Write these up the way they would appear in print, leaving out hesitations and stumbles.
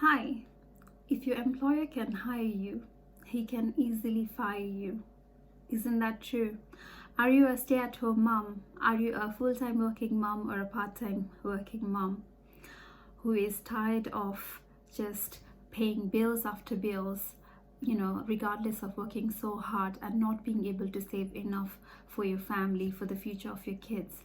Hi, if your employer can hire you, he can easily fire you. Isn't that true? Are you a stay-at-home mom? Are you a full-time working mom or a part-time working mom who is tired of just paying bills after bills, regardless of working so hard and not being able to save enough for your family, for the future of your kids?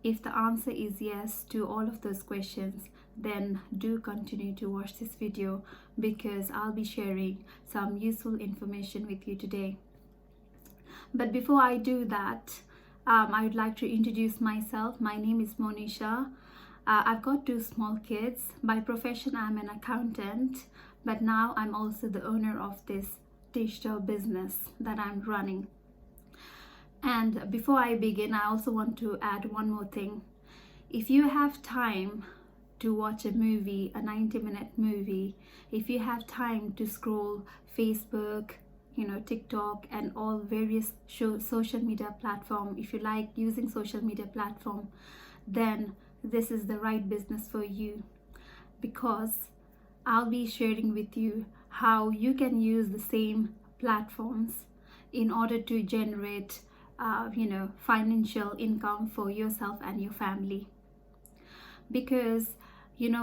If the answer is yes to all of those questions, then do continue to watch this video because I'll be sharing some useful information with you today. But before I do that, I would like to introduce myself. My name is Monisha. I've got two small kids. By profession, I'm an accountant, but now I'm also the owner of this digital business that I'm running. And before I begin, I also want to add one more thing. If you have time to watch a movie, a 90-minute movie, if you have time to scroll Facebook, TikTok and all various social media platform, if you like using social media platform, then this is the right business for you, because I'll be sharing with you how you can use the same platforms in order to generate financial income for yourself and your family. Because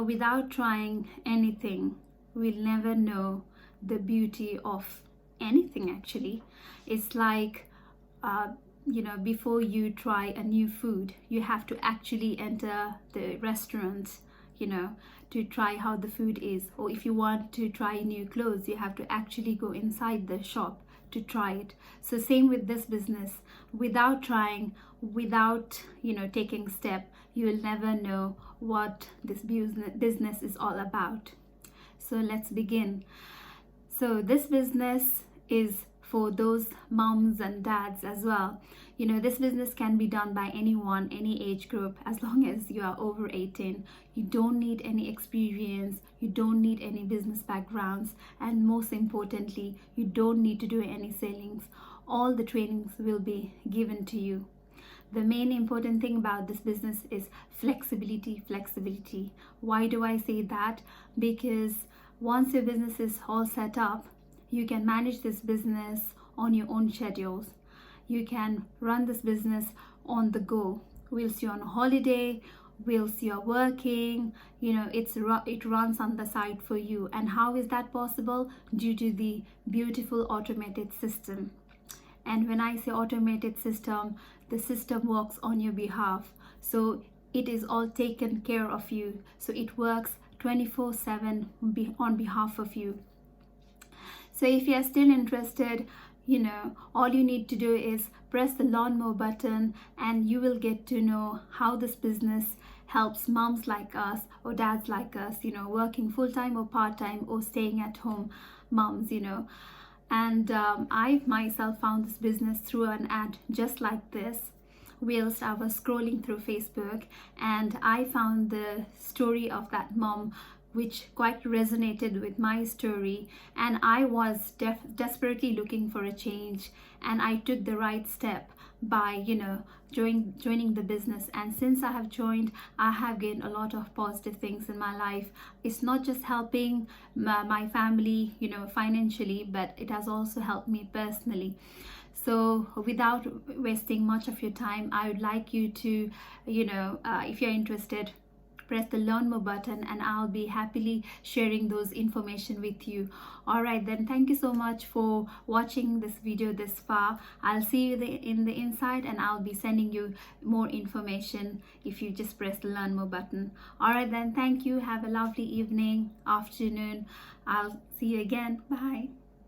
without trying anything, we'll never know the beauty of anything. Actually, it's like before you try a new food, you have to actually enter the restaurant to try how the food is. Or if you want to try new clothes, you have to actually go inside the shop to try it. So same with this business. Without trying, without taking step, you will never know what this business is all about. So let's begin. So this business is for those moms and dads as well. This business can be done by anyone, any age group, as long as you are over 18. You don't need any experience, you don't need any business backgrounds, and most importantly, you don't need to do any sailings. All the trainings will be given to you. The main important thing about this business is flexibility. Why do I say that? Because once your business is all set up, you can manage this business on your own schedules. You can run this business on the go. Whilst you're on holiday, whilst you're working, it runs on the side for you. And how is that possible? Due to the beautiful automated system. And when I say automated system, the system works on your behalf. So it is all taken care of you. So it works 24/7 on behalf of you. So if you are still interested, all you need to do is press the Learn More button, and you will get to know how this business helps moms like us or dads like us, working full-time or part-time or staying at home moms, And I myself found this business through an ad just like this, whilst I was scrolling through Facebook, and I found the story of that mom which quite resonated with my story, and I was desperately looking for a change, and I took the right step by joining the business. And since I have joined, I have gained a lot of positive things in my life. It's not just helping my family financially, but it has also helped me personally. So without wasting much of your time, I would like you to if you're interested, press the Learn More button, and I'll be happily sharing those information with you. All right, then, thank you so much for watching this video this far. I'll see you in the inside, and I'll be sending you more information if you just press the Learn More button. All right, then, thank you. Have a lovely evening, afternoon. I'll see you again. Bye.